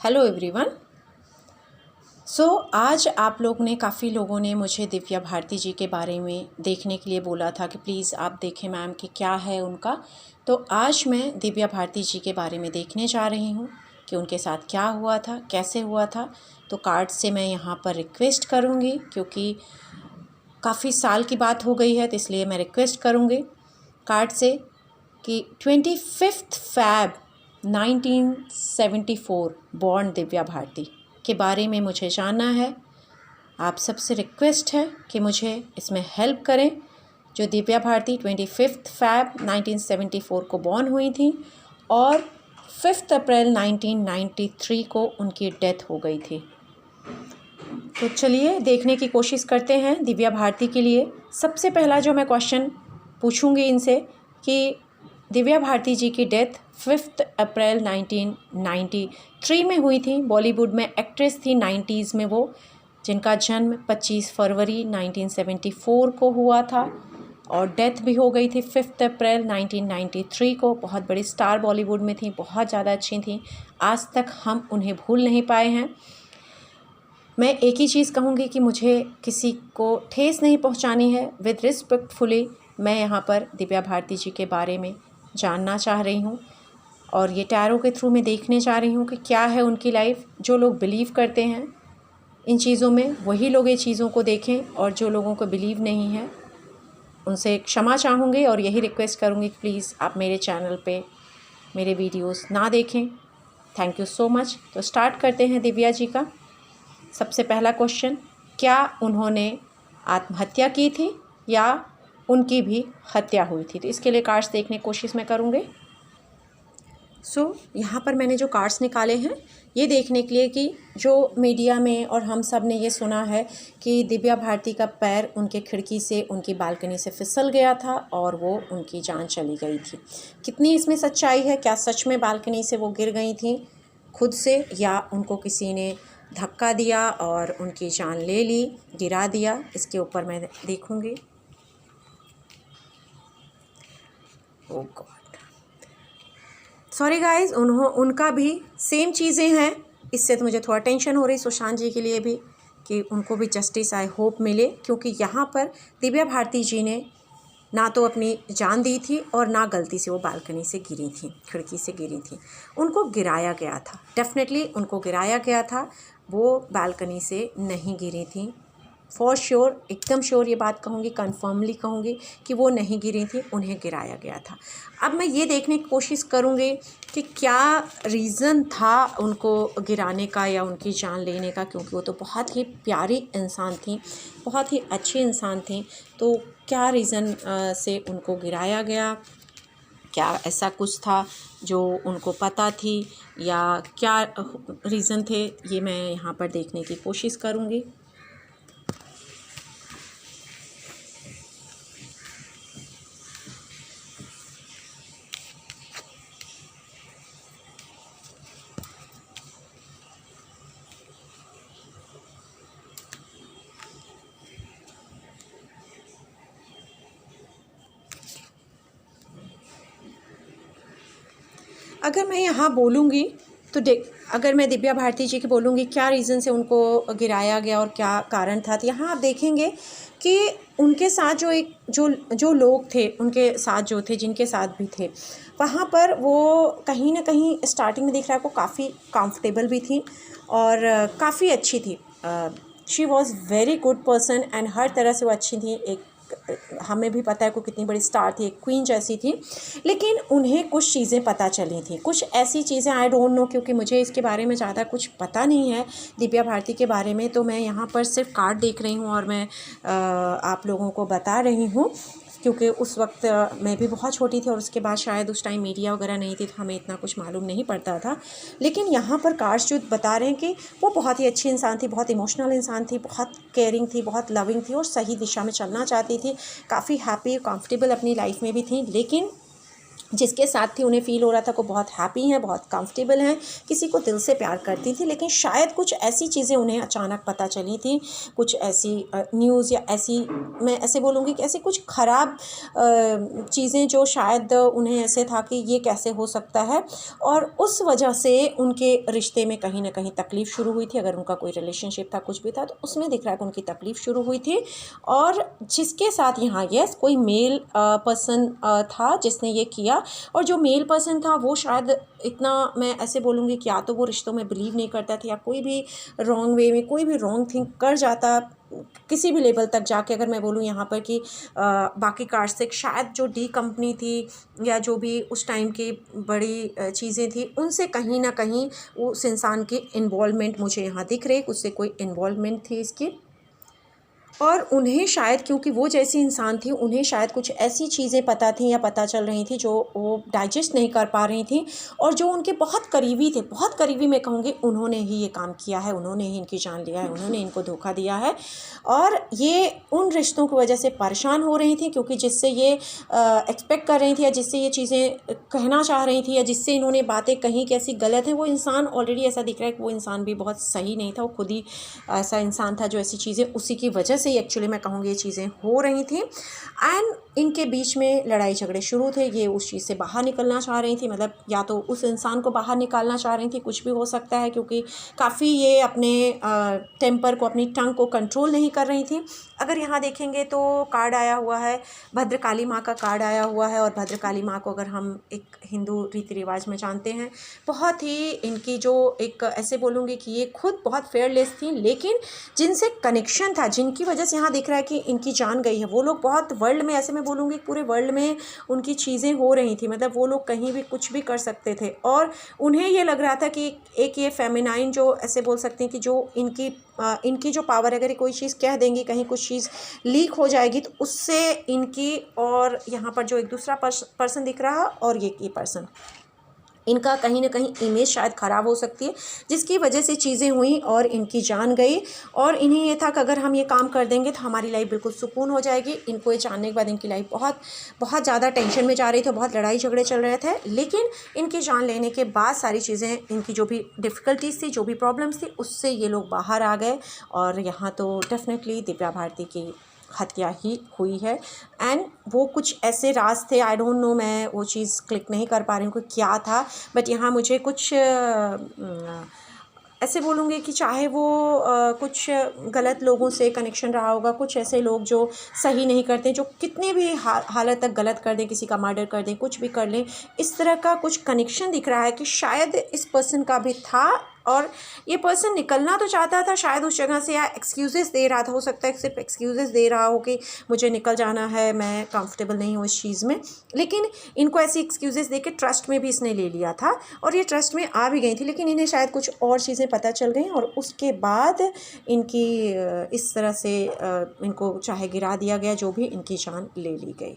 Hello everyone. आज आप लोग ने काफ़ी लोगों ने मुझे दिव्या भारती जी के बारे में देखने के लिए बोला था कि प्लीज़ आप देखें मैम कि क्या है उनका। तो आज मैं दिव्या भारती जी के बारे में देखने जा रही हूँ कि उनके साथ क्या हुआ था, कैसे हुआ था। तो कार्ड से मैं यहाँ पर रिक्वेस्ट करूँगी, क्योंकि काफ़ी साल की बात हो गई है, तो इसलिए मैं रिक्वेस्ट करूँगी कार्ड से कि 25 फ़ैब 1974 बॉर्न दिव्या भारती के बारे में मुझे जानना है। आप सबसे रिक्वेस्ट है कि मुझे इसमें हेल्प करें। जो दिव्या भारती 25 फ़ैब 1974 को बॉर्न हुई थी और 5 अप्रैल 1993 को उनकी डेथ हो गई थी। तो चलिए देखने की कोशिश करते हैं दिव्या भारती के लिए। सबसे पहला जो मैं क्वेश्चन पूछूंगी इनसे कि दिव्या भारती जी की डेथ 5 अप्रैल 1993 में हुई थी। बॉलीवुड में एक्ट्रेस थी 90s में वो, जिनका जन्म 25 फरवरी 1974 को हुआ था और डेथ भी हो गई थी 5 अप्रैल 1993 को। बहुत बड़ी स्टार बॉलीवुड में थी, बहुत ज़्यादा अच्छी थी। आज तक हम उन्हें भूल नहीं पाए हैं। मैं एक ही चीज़ कहूँगी कि मुझे किसी को ठेस नहीं पहुँचानी है। विद रिस्पेक्टफुली मैं यहाँ पर दिव्या भारती जी के बारे में जानना चाह रही हूँ और ये टैरो के थ्रू मैं देखने जा रही हूँ कि क्या है उनकी लाइफ। जो लोग बिलीव करते हैं इन चीज़ों में वही लोग ये चीज़ों को देखें, और जो लोगों को बिलीव नहीं है उनसे क्षमा चाहूँगी और यही रिक्वेस्ट करूँगी कि प्लीज़ आप मेरे चैनल पे मेरे वीडियोस ना देखें। Thank you so much. तो स्टार्ट करते हैं दिव्या जी का। सबसे पहला क्वेश्चन, क्या उन्होंने आत्महत्या की थी या उनकी भी हत्या हुई थी? तो इसके लिए कार्ड्स देखने की कोशिश मैं करूँगी। यहाँ पर मैंने जो कार्ड्स निकाले हैं ये देखने के लिए कि जो मीडिया में और हम सब ने ये सुना है कि दिव्या भारती का पैर उनके खिड़की से, उनकी बालकनी से फिसल गया था और वो उनकी जान चली गई थी। कितनी इसमें सच्चाई है? क्या सच में बालकनी से वो गिर गई थी खुद से, या उनको किसी ने धक्का दिया और उनकी जान ले ली, गिरा दिया? इसके ऊपर मैं देखूँगी। ओह गॉड, सॉरी गाइस, उनका भी सेम चीज़ें हैं। इससे तो मुझे थोड़ा टेंशन हो रही सुशांत जी के लिए भी कि उनको भी जस्टिस आई होप मिले, क्योंकि यहाँ पर दिव्या भारती जी ने ना तो अपनी जान दी थी और ना गलती से वो बालकनी से गिरी थी, खिड़की से गिरी थी। उनको गिराया गया था, डेफिनेटली उनको गिराया गया था। वो बालकनी से नहीं गिरी थी। फॉर श्योर, एकदम श्योर ये बात कहूँगी, कन्फर्मली कहूँगी कि वो नहीं गिरी थी, उन्हें गिराया गया था। अब मैं ये देखने की कोशिश करूँगी कि क्या रीज़न था उनको गिराने का या उनकी जान लेने का, क्योंकि वो तो बहुत ही प्यारी इंसान थी, बहुत ही अच्छी इंसान थी। तो क्या रीज़न से उनको गिराया गया? क्या ऐसा कुछ था जो उनको पता थी, या क्या रीज़न थे? ये मैं यहाँ पर देखने की कोशिश करूँगी। अगर मैं यहाँ बोलूँगी तो अगर मैं दिव्या भारती जी की बोलूँगी क्या रीज़न से उनको गिराया गया और क्या कारण था, तो यहाँ आप देखेंगे कि उनके साथ जो लोग थे, उनके साथ जो थे, जिनके साथ भी थे, वहाँ पर वो कहीं ना कहीं स्टार्टिंग में दिख रहा है को काफ़ी कंफर्टेबल भी थी और काफ़ी अच्छी थी। She was very good person and हर तरह से वो अच्छी थी। एक हमें भी पता है को कितनी बड़ी स्टार थी, एक क्वीन जैसी थी। लेकिन उन्हें कुछ चीज़ें पता चली थी, कुछ ऐसी चीज़ें, आई डोंट नो, क्योंकि मुझे इसके बारे में ज़्यादा कुछ पता नहीं है दिव्या भारती के बारे में। तो मैं यहाँ पर सिर्फ कार्ड देख रही हूँ और मैं आप लोगों को बता रही हूँ, क्योंकि उस वक्त मैं भी बहुत छोटी थी और उसके बाद शायद उस टाइम मीडिया वगैरह नहीं थी, तो हमें इतना कुछ मालूम नहीं पड़ता था। लेकिन यहाँ पर कार्ड्स जो बता रहे हैं कि वो बहुत ही अच्छी इंसान थी, बहुत इमोशनल इंसान थी, बहुत केयरिंग थी, बहुत लविंग थी और सही दिशा में चलना चाहती थी, काफ़ी हैप्पी कंफर्टेबल अपनी लाइफ में भी थी। लेकिन जिसके साथ थी उन्हें फ़ील हो रहा था कि बहुत हैप्पी हैं, बहुत कंफर्टेबल हैं, किसी को दिल से प्यार करती थी। लेकिन शायद कुछ ऐसी चीज़ें उन्हें अचानक पता चली थी, कुछ ऐसी न्यूज़ या ऐसी, मैं ऐसे बोलूँगी कि ऐसी कुछ ख़राब चीज़ें जो शायद उन्हें ऐसे था कि ये कैसे हो सकता है, और उस वजह से उनके रिश्ते में कहीं न कहीं तकलीफ़ शुरू हुई थी। अगर उनका कोई रिलेशनशिप था, कुछ भी था, तो उसमें दिख रहा है कि उनकी तकलीफ़ शुरू हुई थी। और जिसके साथ यहाँ यस कोई मेल पर्सन था जिसने ये किया, और जो मेल पर्सन था वो शायद इतना, मैं ऐसे बोलूँगी कि या तो वो रिश्तों में बिलीव नहीं करता था, या कोई भी रॉन्ग वे में कोई भी रॉन्ग थिंग कर जाता किसी भी लेवल तक जाके। अगर मैं बोलूँ यहाँ पर कि बाकी कार्स से शायद जो डी कंपनी थी या जो भी उस टाइम की बड़ी चीज़ें थी, उनसे कहीं ना कहीं उस इंसान की इन्वॉल्वमेंट मुझे यहाँ दिख रही, उससे कोई इन्वॉल्वमेंट थी इसकी। और उन्हें शायद, क्योंकि वो जैसी इंसान थी, उन्हें शायद कुछ ऐसी चीज़ें पता थी या पता चल रही थी जो वो डाइजेस्ट नहीं कर पा रही थी, और जो उनके बहुत करीबी थे, बहुत करीबी मैं कहूँगी, उन्होंने ही ये काम किया है, उन्होंने ही इनकी जान लिया है, उन्होंने इनको धोखा दिया है। और ये उन रिश्तों की वजह से परेशान हो रही थी, क्योंकि जिससे ये एक्सपेक्ट कर रही थी, या जिससे ये चीज़ें कहना चाह रही थी, या जिससे इन्होंने बातें कहीं कैसी गलत हैं, वो इंसान ऑलरेडी ऐसा दिख रहा है कि वो इंसान भी बहुत सही नहीं था, वो खुद ही ऐसा इंसान था जो ऐसी चीज़ें उसी की वजह से एक्चुअली मैं कहूँगी ये चीज़ें हो रही थी। एंड इनके बीच में लड़ाई झगड़े शुरू थे, ये उस चीज़ से बाहर निकलना चाह रही थी, मतलब या तो उस इंसान को बाहर निकालना चाह रही थी, कुछ भी हो सकता है, क्योंकि काफ़ी ये अपने टेम्पर को, अपनी टंग को कंट्रोल नहीं कर रही थी। अगर यहाँ देखेंगे तो कार्ड आया हुआ है, भद्रकाली माँ का कार्ड आया हुआ है, और भद्रकाली माँ को अगर हम एक हिंदू रीति रिवाज में जानते हैं, बहुत ही इनकी जो एक ऐसे बोलूँगी कि ये खुद बहुत फेयरलेस थी, लेकिन जिनसे कनेक्शन था, जिनकी वजह से यहाँ दिख रहा है कि इनकी जान गई है, वो लोग बहुत वर्ल्ड में, ऐसे मैं बोलूँगी पूरे वर्ल्ड में उनकी चीज़ें हो रही थी, मतलब वो लोग कहीं भी कुछ भी कर सकते थे, और उन्हें ये लग रहा था कि एक ये फेमिनाइन, जो ऐसे बोल सकते हैं कि जो इनकी जो पावर, अगर कोई चीज़ कह देंगी, कहीं कुछ चीज़ लीक हो जाएगी, तो उससे इनकी, और यहाँ पर जो एक दूसरा पर्सन दिख रहा, और ये पर्सन, इनका कहीं ना कहीं इमेज शायद ख़राब हो सकती है, जिसकी वजह से चीज़ें हुई और इनकी जान गई। और इन्हें ये था कि अगर हम ये काम कर देंगे तो हमारी लाइफ बिल्कुल सुकून हो जाएगी। इनको ये जानने के बाद इनकी लाइफ बहुत बहुत ज़्यादा टेंशन में जा रही थी, बहुत लड़ाई झगड़े चल रहे थे, लेकिन इनकी जान लेने के बाद सारी चीज़ें, इनकी जो भी डिफ़िकल्टीज़ थी, जो भी प्रॉब्लम्स थी, उससे ये लोग बाहर आ गए। और यहाँ तो डेफिनेटली दिव्या भारती की हत्या ही हुई है। एंड वो कुछ ऐसे राज थे, आई डोंट नो, मैं वो चीज़ क्लिक नहीं कर पा रही हूँ कि क्या था, बट यहाँ मुझे कुछ ऐसे बोलूँगी कि चाहे वो कुछ गलत लोगों से कनेक्शन रहा होगा, कुछ ऐसे लोग जो सही नहीं करते, जो कितने भी हालत तक गलत कर दें, किसी का मर्डर कर दें, कुछ भी कर लें, इस तरह का कुछ कनेक्शन दिख रहा है कि शायद इस पर्सन का भी था। और ये पर्सन निकलना तो चाहता था शायद उस जगह से, या एक्सक्यूज़ेस दे रहा था, हो सकता है सिर्फ एक्सक्यूज़ेस दे रहा हो कि मुझे निकल जाना है, मैं कंफर्टेबल नहीं हूँ इस चीज़ में। लेकिन इनको ऐसी एक्सक्यूज़ेस दे के ट्रस्ट में भी इसने ले लिया था, और ये ट्रस्ट में आ भी गई थी, लेकिन इन्हें शायद कुछ और चीज़ें पता चल गई, और उसके बाद इनकी इस तरह से इनको चाहे गिरा दिया गया, जो भी, इनकी जान ले ली गई।